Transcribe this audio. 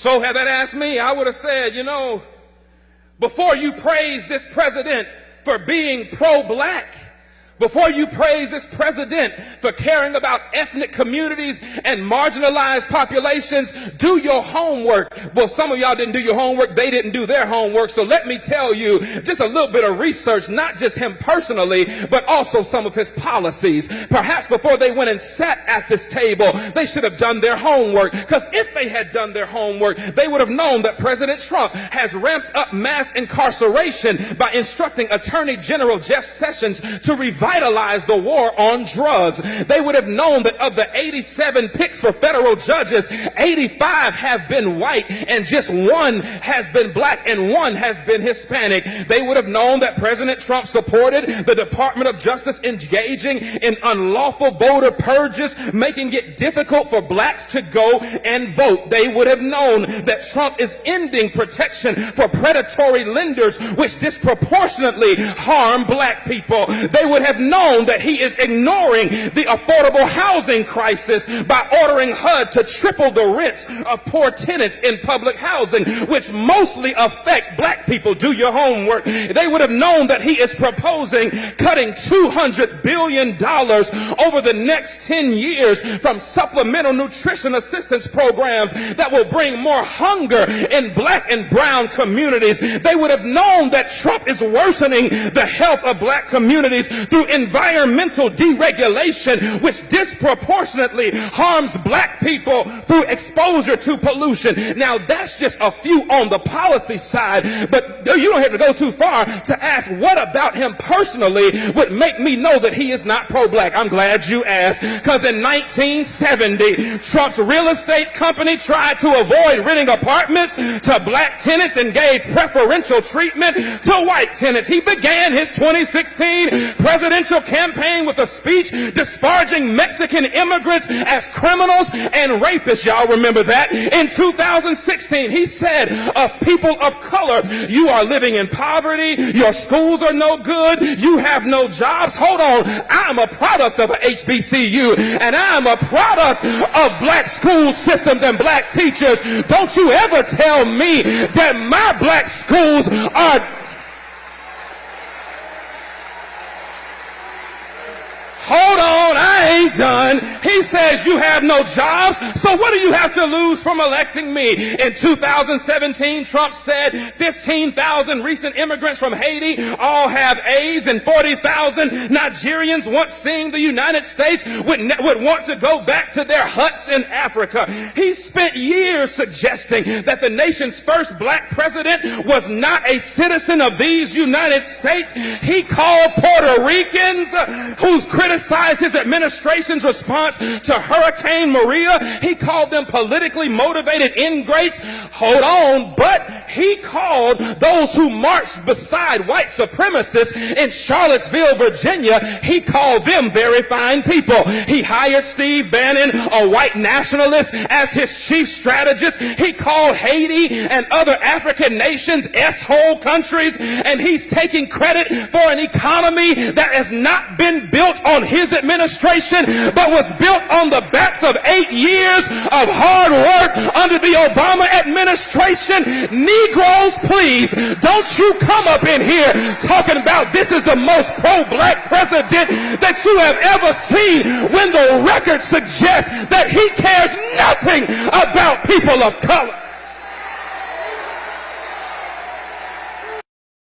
So had that asked me, I would have said, before you praise this president for being pro-black, before you praise this president for caring about ethnic communities and marginalized populations, do your homework. Well, some of y'all didn't do your homework. They didn't do their homework. So let me tell you just a little bit of research, not just him personally, but also some of his policies. Perhaps before they went and sat at this table, they should have done their homework. Because if they had done their homework, they would have known that President Trump has ramped up mass incarceration by instructing Attorney General Jeff Sessions to revitalize the war on drugs. They would have known that of the 87 picks for federal judges, 85 have been white and just one has been black and one has been Hispanic. They would have known that President Trump supported the Department of Justice engaging in unlawful voter purges, making it difficult for blacks to go and vote. They would have known that Trump is ending protection for predatory lenders, which disproportionately harm black people. They would have known that he is ignoring the affordable housing crisis by ordering HUD to triple the rents of poor tenants in public housing, which mostly affect black people. Do your homework. They would have known that he is proposing cutting $200 billion over the next 10 years from supplemental nutrition assistance programs that will bring more hunger in black and brown communities. They would have known that Trump is worsening the health of black communities through environmental deregulation, which disproportionately harms black people through exposure to pollution. Now, that's just a few on the policy side, but you don't have to go too far to ask what about him personally would make me know that he is not pro-black. I'm glad you asked, because in 1970, Trump's real estate company tried to avoid renting apartments to black tenants and gave preferential treatment to white tenants. He began his 2016 presidential campaign with a speech disparaging Mexican immigrants as criminals and rapists. Y'all remember that? In 2016, he said of people of color, you are living in poverty, your schools are no good, you have no jobs. Hold on, I'm a product of a HBCU, and I'm a product of black school systems and black teachers. Don't you ever tell me that my black schools are... Hold on, I ain't done. He says you have no jobs, so what do you have to lose from electing me? In 2017, Trump said 15,000 recent immigrants from Haiti all have AIDS, and 40,000 Nigerians once seeing the United States would want to go back to their huts in Africa. He spent years suggesting that the nation's first black president was not a citizen of these United States. He called Puerto Ricans who's criticized his administration's response to Hurricane Maria. He called them politically motivated ingrates. Hold on, but he called those who marched beside white supremacists in Charlottesville, Virginia, he called them very fine people. He hired Steve Bannon, a white nationalist, as his chief strategist. He called Haiti and other African nations S-hole countries, and he's taking credit for an economy that has not been built on his administration, but was built on the backs of 8 years of hard work under the Obama administration. Negroes, please, don't you come up in here talking about this is the most pro-black president that you have ever seen, when the record suggests that he cares nothing about people of color.